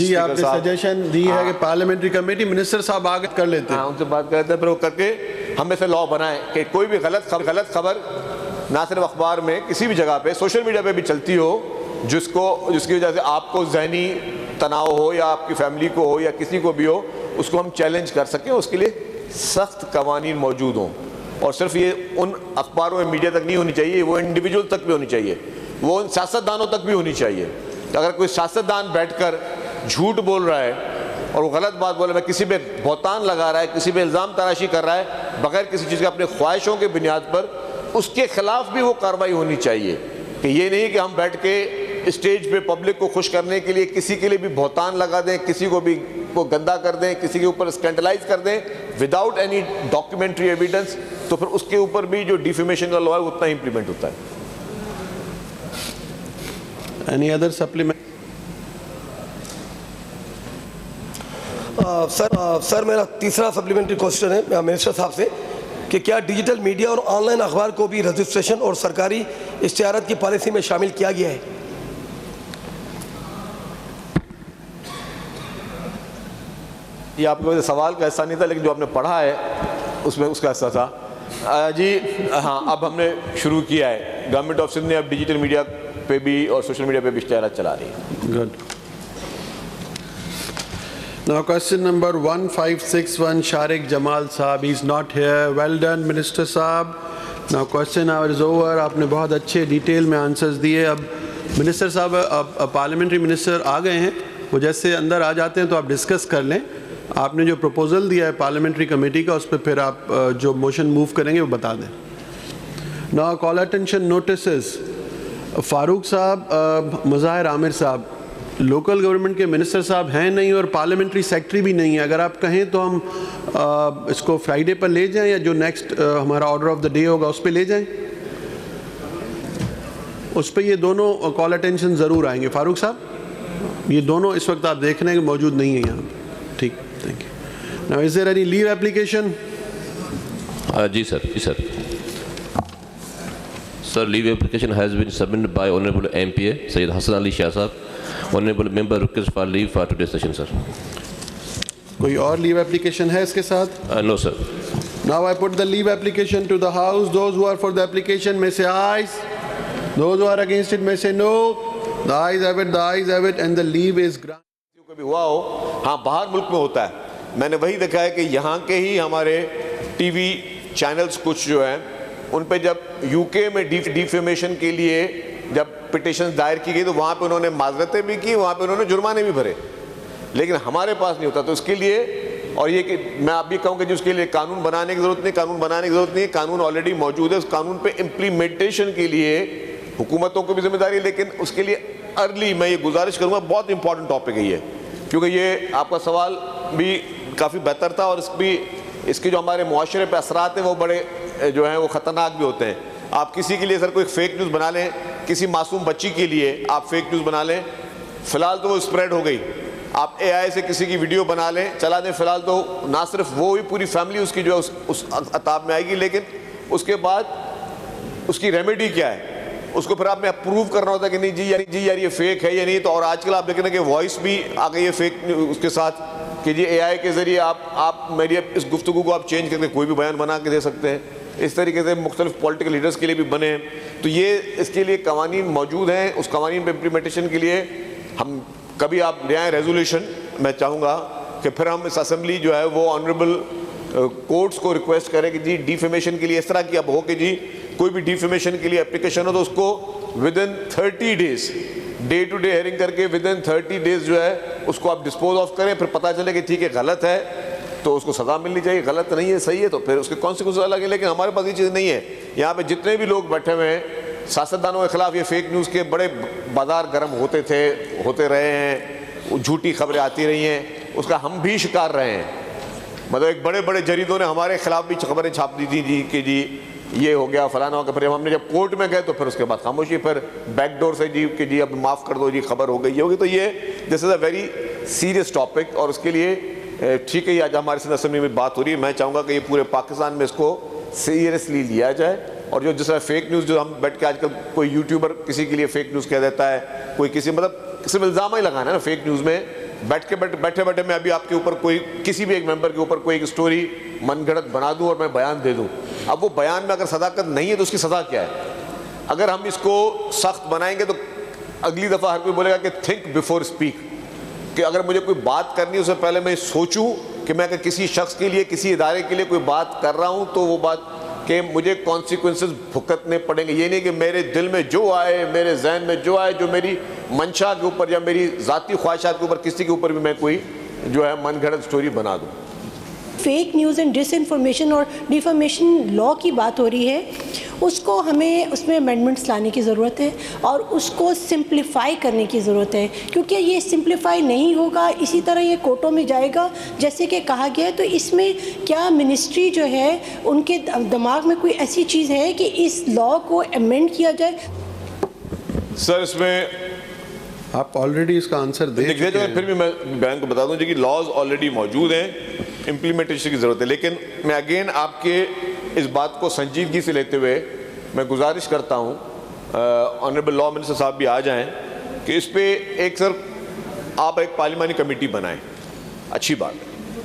جی آپ نے سجیشن دی ہے کہ پارلیمنٹری کمیٹی منسٹر صاحب آگے کر لیتے ہیں، ان سے بات کرتے ہیں، پھر وہ کر کے ہم سے لا بنائیں کہ کوئی بھی غلط خبر نہ صرف اخبار میں، کسی بھی جگہ پہ، سوشل میڈیا پہ بھی چلتی ہو، جس کی وجہ سے آپ کو ذہنی تناؤ ہو یا آپ کی فیملی کو ہو یا کسی کو بھی ہو، اس کو ہم چیلنج کر سکیں، اس کے لیے سخت قوانین موجود ہوں. اور صرف یہ ان اخباروں میں میڈیا تک نہیں ہونی چاہیے، وہ انڈیویجول تک بھی ہونی چاہیے، وہ ان سیاستدانوں تک بھی ہونی چاہیے. اگر کوئی سیاستدان بیٹھ کر جھوٹ بول رہا ہے اور وہ غلط بات بول رہا ہے، کسی پہ بہتان لگا رہا ہے، کسی پہ الزام تراشی کر رہا ہے بغیر کسی چیز کے، اپنے خواہشوں کے بنیاد پر، اس کے خلاف بھی وہ کارروائی ہونی چاہیے. کہ یہ نہیں کہ ہم بیٹھ کے اسٹیج پہ پبلک کو خوش کرنے کے لیے کسی کے لیے بھی بہتان لگا دیں، کسی کو بھی کو گندا کر دیں، کسی کے اوپر اسکینڈلائز کر دیں وداؤٹ اینی ڈاکیومنٹری ایویڈنس، تو پھر اس کے اوپر بھی جو ڈیفیمیشن کا لا ہے اتنا امپلیمنٹ ہوتا ہے. Any other supplement? سر میرا تیسرا سپلیمنٹری کوشچن ہے منسٹر صاحب سے کہ کیا ڈیجیٹل میڈیا اور آن لائن اخبار کو بھی رجسٹریشن اور سرکاری اشتہارات کی پالیسی میں شامل کیا گیا ہے؟ یہ آپ کے سوال کا حصہ نہیں تھا، لیکن جو آپ نے پڑھا ہے اس میں اس کا حصہ تھا. جی ہاں، اب ہم نے شروع کیا ہے، گورنمنٹ آف سندھ نے اب ڈیجیٹل میڈیا پہ بھی اور سوشل میڈیا پہ بھی اشتہارات چلا رہی ہے. Good. Now question number 1561, Sharik Jamal Saab, he is not here. Well done Minister Saab. Now question hour is over. آپ نے بہت اچھے ڈیٹیل میں آنسرز دیے. اب منسٹر صاحب اب پارلیمنٹری منسٹر آ گئے ہیں، وہ جیسے اندر آ جاتے ہیں تو آپ ڈسکس کر لیں. آپ نے جو پروپوزل دیا ہے پارلیمنٹری کمیٹی کا، اس پہ پھر آپ جو موشن موو کریں گے وہ بتا دیں. Now call attention notices. فاروق صاحب، مظاہر عامر صاحب لوکل گورنمنٹ کے منسٹر صاحب ہیں نہیں اور پارلیمنٹری سیکٹری بھی نہیں ہے. اگر آپ کہیں تو ہم اس کو فرائیڈے پر لے جائیں یا جو نیکسٹ ہمارا آرڈر آف دا ڈے ہوگا اس پہ لے جائیں. اس پہ یہ دونوں کال اٹینشن ضرور آئیں گے. فاروق صاحب یہ دونوں اس وقت آپ دیکھ رہے ہیں کہ موجود نہیں ہیں یہاں. ٹھیک، thank you. Now is there any leave application? جی sir. Sir, leave application has been submitted by Honorable MPA Syed Hassan Ali Shah Sahab. Honorable member request for leave for today's session, sir. کوئی اور لیو application ہے اس کے ساتھ؟ No, sir. Now I put the leave application to the house. Those who are for the application may say ayes. Those who are against it may say no. The ayes have it, the ayes have it, and the leave is granted. کبھی ہوا ہو، ہاں باہر ملک میں ہوتا ہے. میں نے وہی دیکھا ہے کہ یہاں کے ہی ہمارے ٹی وی چینلز کچھ جو ہیں، ان پہ جب یو کے میں ڈیفیمیشن کے لیے جب پٹیشن دائر کی گئی تو وہاں پہ انہوں نے معذرتیں بھی کی، وہاں پہ انہوں نے جرمانے بھی بھرے، لیکن ہمارے پاس نہیں ہوتا. تو اس کے لیے، اور یہ کہ میں آپ بھی کہوں کہ جس کے لیے قانون بنانے کی ضرورت نہیں، قانون آلریڈی موجود ہے. اس قانون پہ امپلیمنٹیشن کے لیے حکومتوں کو بھی ذمہ داری ہے، لیکن اس کے لیے ارلی میں یہ گزارش کروں گا، بہت امپورٹنٹ ٹاپک ہے یہ، کیونکہ یہ آپ کا سوال بھی کافی بہتر تھا، اور اس کے جو ہمارے معاشرے پہ اثرات ہیں وہ بڑے جو ہیں وہ خطرناک بھی ہوتے ہیں. آپ کسی کے لیے سر کوئی فیک نیوز بنا لیں، کسی معصوم بچی کے لیے آپ فیک نیوز بنا لیں، فی الحال تو وہ اسپریڈ ہو گئی. آپ اے آئی سے کسی کی ویڈیو بنا لیں، چلا دیں، فی الحال تو نہ صرف وہ ہی، پوری فیملی اس کی جو ہے اس عطاب میں آئے گی، لیکن اس کے بعد اس کی ریمیڈی کیا ہے، اس کو پھر آپ نے اپروو کرنا ہوتا ہے کہ نہیں جی یار یہ فیک ہے یا نہیں. تو اور آج کل آپ دیکھ رہے ہیں کہ وائس بھی آ گئی ہے فیک اس کے ساتھ، کہ جی اے آئی کے ذریعے آپ میری اس گفتگو کو آپ چینج کر کے کوئی بھی بیان بنا کے دے سکتے ہیں. اس طریقے سے مختلف پولیٹیکل لیڈرز کے لیے بھی بنے ہیں. تو یہ اس کے لیے قوانین موجود ہیں. اس قوانین پہ امپلیمنٹیشن کے لیے ہم کبھی آپ لے آئیں ریزولوشن. میں چاہوں گا کہ پھر ہم اس اسمبلی جو ہے وہ آنریبل کورٹس کو ریکویسٹ کریں کہ جی ڈیفیمیشن کے لیے اس طرح کی اب ہو کہ جی کوئی بھی ڈیفیمیشن کے لیے اپلیکیشن ہو تو اس کو within 30 days day to day hearing کر کے ودن 30 days جو ہے اس کو آپ ڈسپوز آف کریں. پھر پتہ چلے کہ ٹھیک ہے غلط ہے تو اس کو سزا ملنی چاہیے، غلط نہیں ہے صحیح ہے تو پھر اس کے کانسیکوینس الگ ہے. لیکن ہمارے پاس یہ چیز نہیں ہے. یہاں پہ جتنے بھی لوگ بیٹھے ہوئے ہیں سیاستدانوں کے خلاف یہ فیک نیوز کے بڑے بازار گرم ہوتے رہے ہیں، جھوٹی خبریں آتی رہی ہیں، اس کا ہم بھی شکار رہے ہیں. مطلب ایک بڑے بڑے جریدوں نے ہمارے خلاف بھی خبریں چھاپ دی تھیں جی کہ جی یہ ہو گیا فلانا ہو گیا. پھر ہم نے جب کورٹ میں گئے تو پھر اس کے بعد خاموشی، پھر بیک ڈور سے جی کہ جی اب معاف کر دو جی خبر ہو گئی یہ ہوگی. تو یہ دس از اے ویری سیریس ٹاپک، اور اس کے لیے ٹھیک ہے آج ہمارے سندھ اسمبلی میں بات ہو رہی ہے. میں چاہوں گا کہ یہ پورے پاکستان میں اس کو سیریسلی لیا جائے. اور جو جس طرح فیک نیوز جو ہم بیٹھ کے آج کل کوئی یوٹیوبر کسی کے لیے فیک نیوز کہہ دیتا ہے، کوئی کسی مطلب صرف الزام ہی لگانا ہے نا فیک نیوز میں. بیٹھے بیٹھے میں ابھی آپ کے اوپر کوئی کسی بھی ایک ممبر کے اوپر کوئی ایک سٹوری من گھڑت بنا دوں اور میں بیان دے دوں. اب وہ بیان میں اگر صداقت نہیں ہے تو اس کی سزا کیا ہے؟ اگر ہم اس کو سخت بنائیں گے تو اگلی دفعہ ہر کوئی بولے گا کہ تھنک بیفور اسپیک, کہ اگر مجھے کوئی بات کرنی ہے اس سے پہلے میں سوچوں کہ میں اگر کسی شخص کے لیے کسی ادارے کے لیے کوئی بات کر رہا ہوں تو وہ بات کہ مجھے کانسیکوینسز بھگتنے پڑیں گے. یہ نہیں کہ میرے دل میں جو آئے, میرے ذہن میں جو آئے, جو میری منشا کے اوپر یا میری ذاتی خواہشات کے اوپر کسی کے اوپر بھی میں کوئی جو ہے من گھڑت سٹوری بنا دوں. Fake news and disinformation اور ڈیفامیشن لاء کی بات ہو رہی ہے, اس کو ہمیں اس میں امینڈمنٹس لانے کی ضرورت ہے اور اس کو سمپلیفائی کرنے کی ضرورت ہے, کیونکہ یہ سمپلیفائی نہیں ہوگا, اسی طرح یہ کورٹوں میں جائے گا جیسے کہ کہا گیا ہے. تو اس میں کیا منسٹری جو ہے ان کے دماغ میں کوئی ایسی چیز ہے کہ اس لاء کو امینڈ کیا جائے؟ سر اس میں آپ آلریڈی اس کا آنسر دے چکے ہیں. پھر بھی میں بہن کو بتا دوں کہ لاز آلریڈی موجود ہیں, امپلیمنٹیشن کی ضرورت ہے. لیکن میں اگین آپ کے اس بات کو سنجیدگی سے لیتے ہوئے میں گزارش کرتا ہوں آنریبل لاء منسٹر صاحب بھی آ جائیں کہ اس پہ ایک سر آپ ایک پارلیمانی کمیٹی بنائیں. اچھی بات ہے,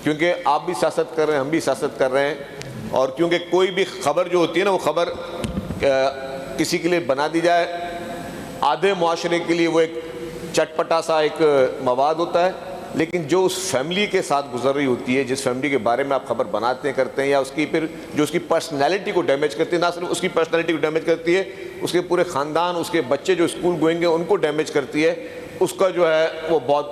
کیونکہ آپ بھی سیاست کر رہے ہیں, ہم بھی سیاست کر رہے ہیں, اور کیونکہ کوئی بھی خبر جو ہوتی ہے نا وہ خبر کسی کے لیے بنا دی جائے, آدھے معاشرے کے لیے وہ ایک چٹپٹا سا ایک مواد ہوتا ہے, لیکن جو اس فیملی کے ساتھ گزر رہی ہوتی ہے, جس فیملی کے بارے میں آپ خبر بناتے ہیں کرتے ہیں, یا اس کی پھر جو اس کی پرسنالٹی کو ڈیمیج کرتی ہے, نہ صرف اس کی پرسنالٹی کو ڈیمیج کرتی ہے, اس کے پورے خاندان, اس کے بچے جو اسکول گوئیں گے ان کو ڈیمیج کرتی ہے, اس کا جو ہے وہ بہت